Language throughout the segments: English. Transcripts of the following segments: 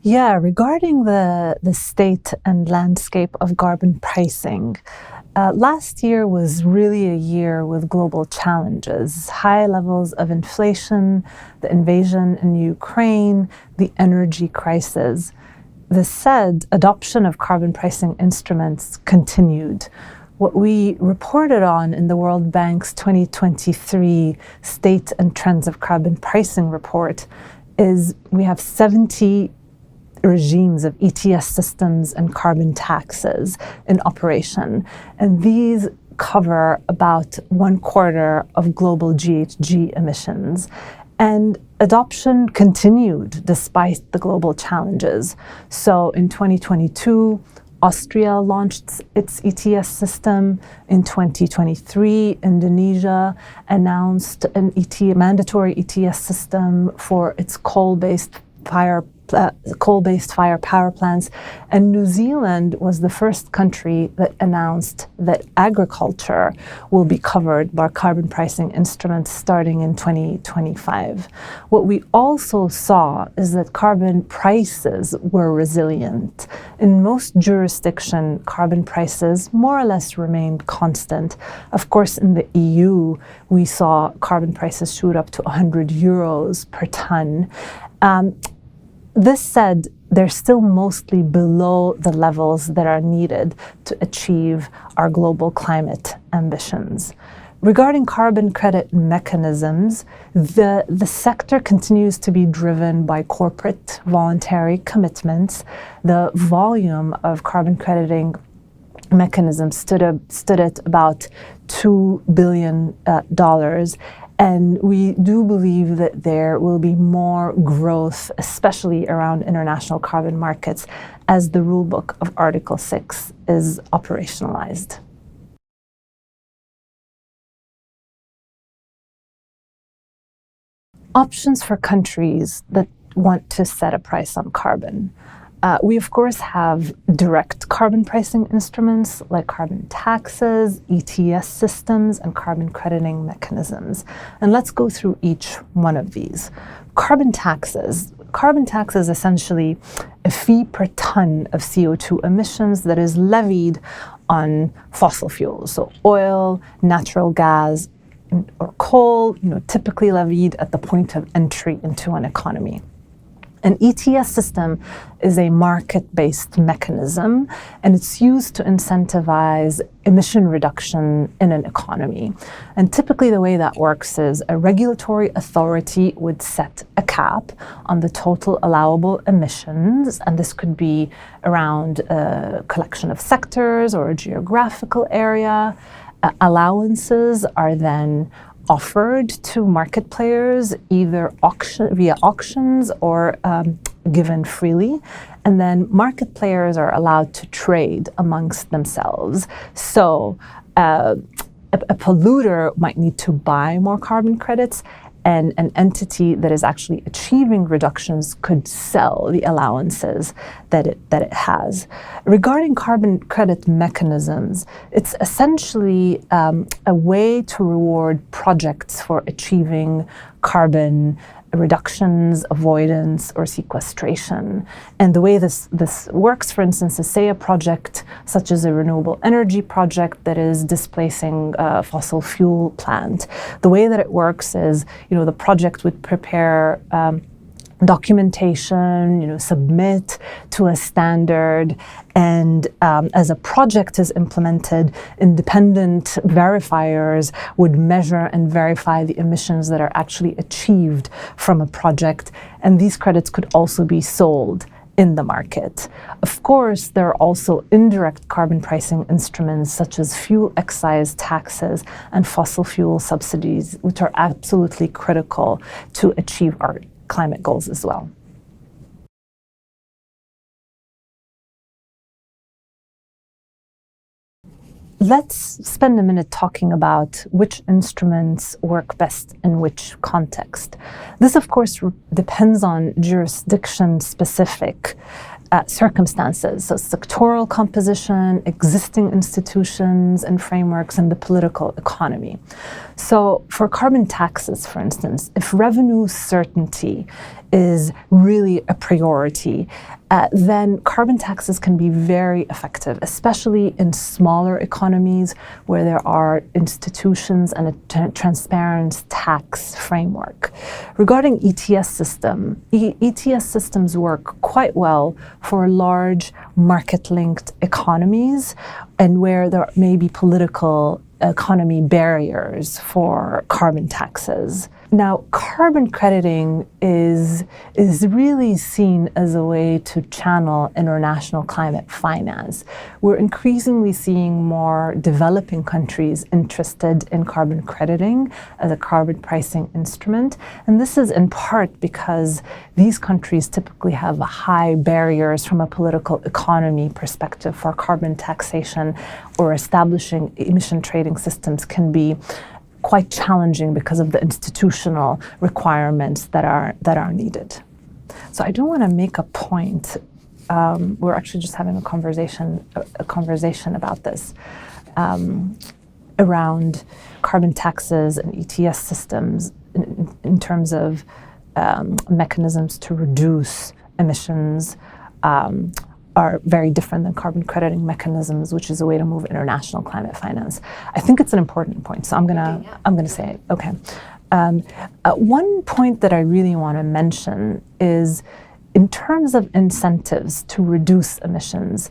Yeah, regarding the state and landscape of carbon pricing, last year was really a year with global challenges, high levels of inflation, the invasion in Ukraine, the energy crisis. This said, adoption of carbon pricing instruments continued. What we reported on in the World Bank's 2023 State and Trends of Carbon Pricing report is we have 70 regimes of ETS systems and carbon taxes in operation. And these cover about 1/4 of global GHG emissions. And adoption continued despite the global challenges. So in 2022, Austria launched its ETS system. In 2023, Indonesia announced an mandatory ETS system for its coal-based fire power plants, and New Zealand was the first country that announced that agriculture will be covered by carbon pricing instruments starting in 2025. What we also saw is that carbon prices were resilient. In most jurisdictions, carbon prices more or less remained constant. Of course, in the EU, we saw carbon prices shoot up to 100 euros per ton. This said, they're still mostly below the levels that are needed to achieve our global climate ambitions. Regarding carbon credit mechanisms, the sector continues to be driven by corporate voluntary commitments. The volume of carbon crediting mechanisms stood at about $2 billion. And we do believe that there will be more growth, especially around international carbon markets, as the rulebook of Article 6 is operationalized. Options for countries that want to set a price on carbon. We, of course, have direct carbon pricing instruments like carbon taxes, ETS systems, and carbon crediting mechanisms. And let's go through each one of these. Carbon taxes. Carbon tax is essentially a fee per ton of CO2 emissions that is levied on fossil fuels, so oil, natural gas, or coal, typically levied at the point of entry into an economy. An ETS system is a market-based mechanism, and it's used to incentivize emission reduction in an economy. And typically the way that works is a regulatory authority would set a cap on the total allowable emissions, and this could be around a collection of sectors or a geographical area. Allowances are then offered to market players, either via auctions or given freely. And then market players are allowed to trade amongst themselves. So a polluter might need to buy more carbon credits, and an entity that is actually achieving reductions could sell the allowances that it has. Regarding carbon credit mechanisms, it's essentially a way to reward projects for achieving carbon reductions, avoidance, or sequestration. And the way this works, for instance, is say a project such as a renewable energy project that is displacing a fossil fuel plant. The way that it works is, the project would prepare documentation, submit to a standard, and as a project is implemented, independent verifiers would measure and verify the emissions that are actually achieved from a project, and these credits could also be sold in the market. Of course, there are also indirect carbon pricing instruments such as fuel excise taxes and fossil fuel subsidies, which are absolutely critical to achieve our climate goals as well. Let's spend a minute talking about which instruments work best in which context. This, of course, depends on jurisdiction-specific circumstances, so sectoral composition, existing institutions and frameworks, and the political economy. So for carbon taxes, for instance, if revenue certainty is really a priority, then carbon taxes can be very effective, especially in smaller economies where there are institutions and a transparent tax framework. Regarding ETS ETS systems work quite well for large market-linked economies and where there may be political economy barriers for carbon taxes. Now, carbon crediting is really seen as a way to channel international climate finance. We're increasingly seeing more developing countries interested in carbon crediting as a carbon pricing instrument. And this is in part because these countries typically have high barriers from a political economy perspective for carbon taxation, or establishing emission trading systems can be quite challenging because of the institutional requirements that are needed. So I do want to make a point. We're actually just having a conversation about this around carbon taxes and ETS systems in terms of mechanisms to reduce emissions. Are very different than carbon crediting mechanisms, which is a way to move international climate finance. I think it's an important point, so I'm gonna say it. Okay. One point that I really want to mention is, in terms of incentives to reduce emissions,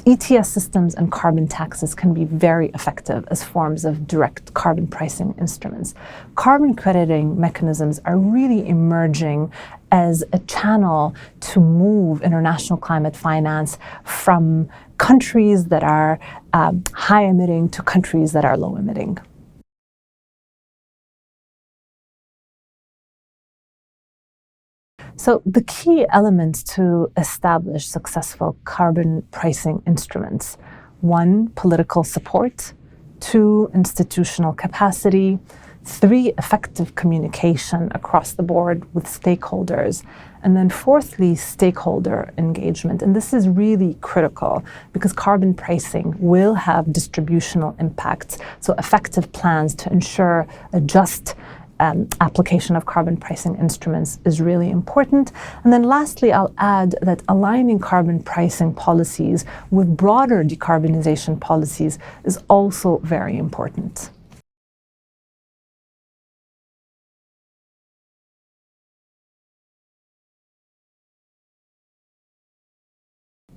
ETS systems and carbon taxes can be very effective as forms of direct carbon pricing instruments. Carbon crediting mechanisms are really emerging as a channel to move international climate finance from countries that are high emitting to countries that are low emitting. So the key elements to establish successful carbon pricing instruments: 1, political support; 2, institutional capacity; 3, effective communication across the board with stakeholders; and then 4thly, stakeholder engagement. And this is really critical because carbon pricing will have distributional impacts. So effective plans to ensure a just application of carbon pricing instruments is really important. And then lastly, I'll add that aligning carbon pricing policies with broader decarbonization policies is also very important.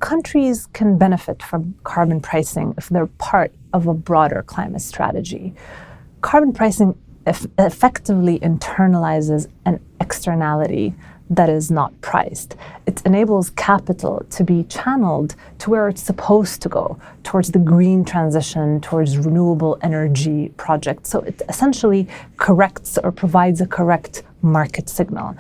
Countries can benefit from carbon pricing if they're part of a broader climate strategy. Carbon pricing effectively internalizes an externality that is not priced. It enables capital to be channeled to where it's supposed to go, towards the green transition, towards renewable energy projects. So it essentially corrects or provides a correct market signal.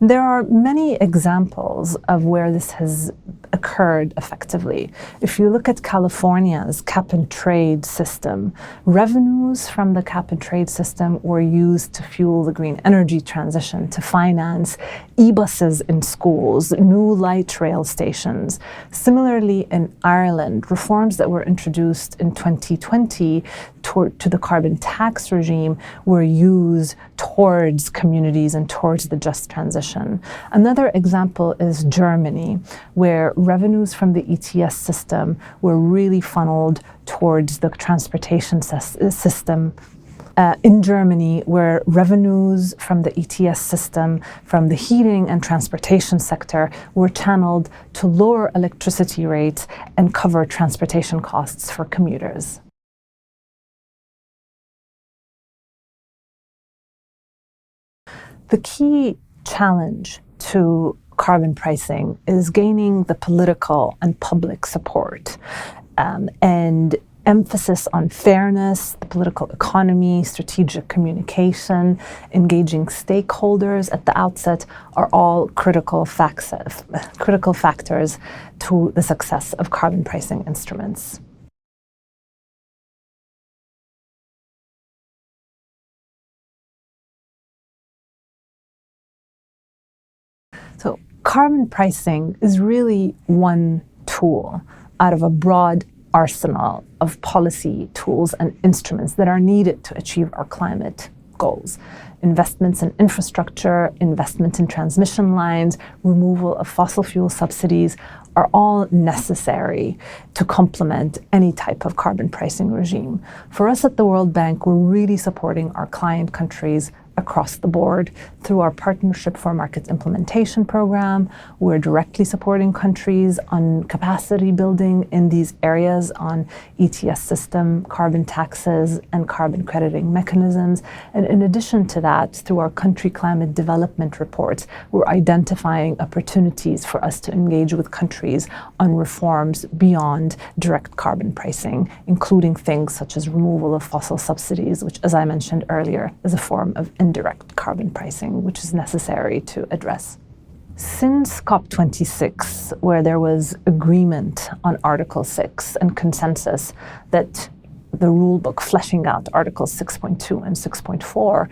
There are many examples of where this has occurred effectively. If you look at California's cap and trade system, revenues from the cap and trade system were used to fuel the green energy transition, to finance e-buses in schools, new light rail stations. Similarly, in Ireland, reforms that were introduced in 2020 to the carbon tax regime were used towards communities and towards the just transition. Another example is Germany, where revenues from the ETS system were really funneled towards the transportation system. In Germany, where revenues from the ETS system, from the heating and transportation sector, were channeled to lower electricity rates and cover transportation costs for commuters. The key challenge to carbon pricing is gaining the political and public support, and emphasis on fairness, the political economy, strategic communication, engaging stakeholders at the outset are all critical factors to the success of carbon pricing instruments. So carbon pricing is really one tool out of a broad arsenal of policy tools and instruments that are needed to achieve our climate goals. Investments in infrastructure, investment in transmission lines, removal of fossil fuel subsidies are all necessary to complement any type of carbon pricing regime. For us at the World Bank, we're really supporting our client countries across the board through our Partnership for Markets Implementation program. We're directly supporting countries on capacity building in these areas on ETS system, carbon taxes, and carbon crediting mechanisms. And in addition to that, through our country climate development reports, we're identifying opportunities for us to engage with countries on reforms beyond direct carbon pricing, including things such as removal of fossil subsidies, which, as I mentioned earlier, is a form of indirect carbon pricing, which is necessary to address. Since COP26, where there was agreement on Article 6 and consensus that the rulebook fleshing out Articles 6.2 and 6.4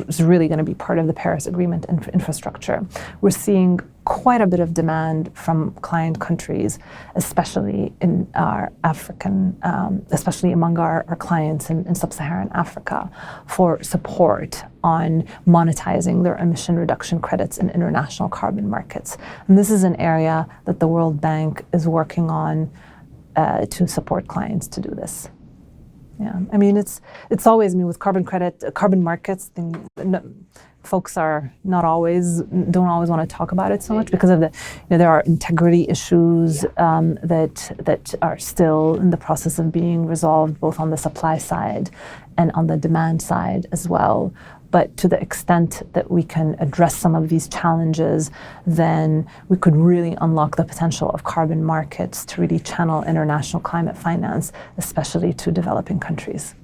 is really going to be part of the Paris Agreement infrastructure, we're seeing quite a bit of demand from client countries, especially in our African, especially among our clients in sub-Saharan Africa, for support on monetizing their emission reduction credits in international carbon markets. And this is an area that the World Bank is working on to support clients to do this. Yeah, I mean, it's always, with carbon markets, folks don't always want to talk about it so much because of there are integrity issues that are still in the process of being resolved, both on the supply side and on the demand side as well. But to the extent that we can address some of these challenges, then we could really unlock the potential of carbon markets to really channel international climate finance, especially to developing countries.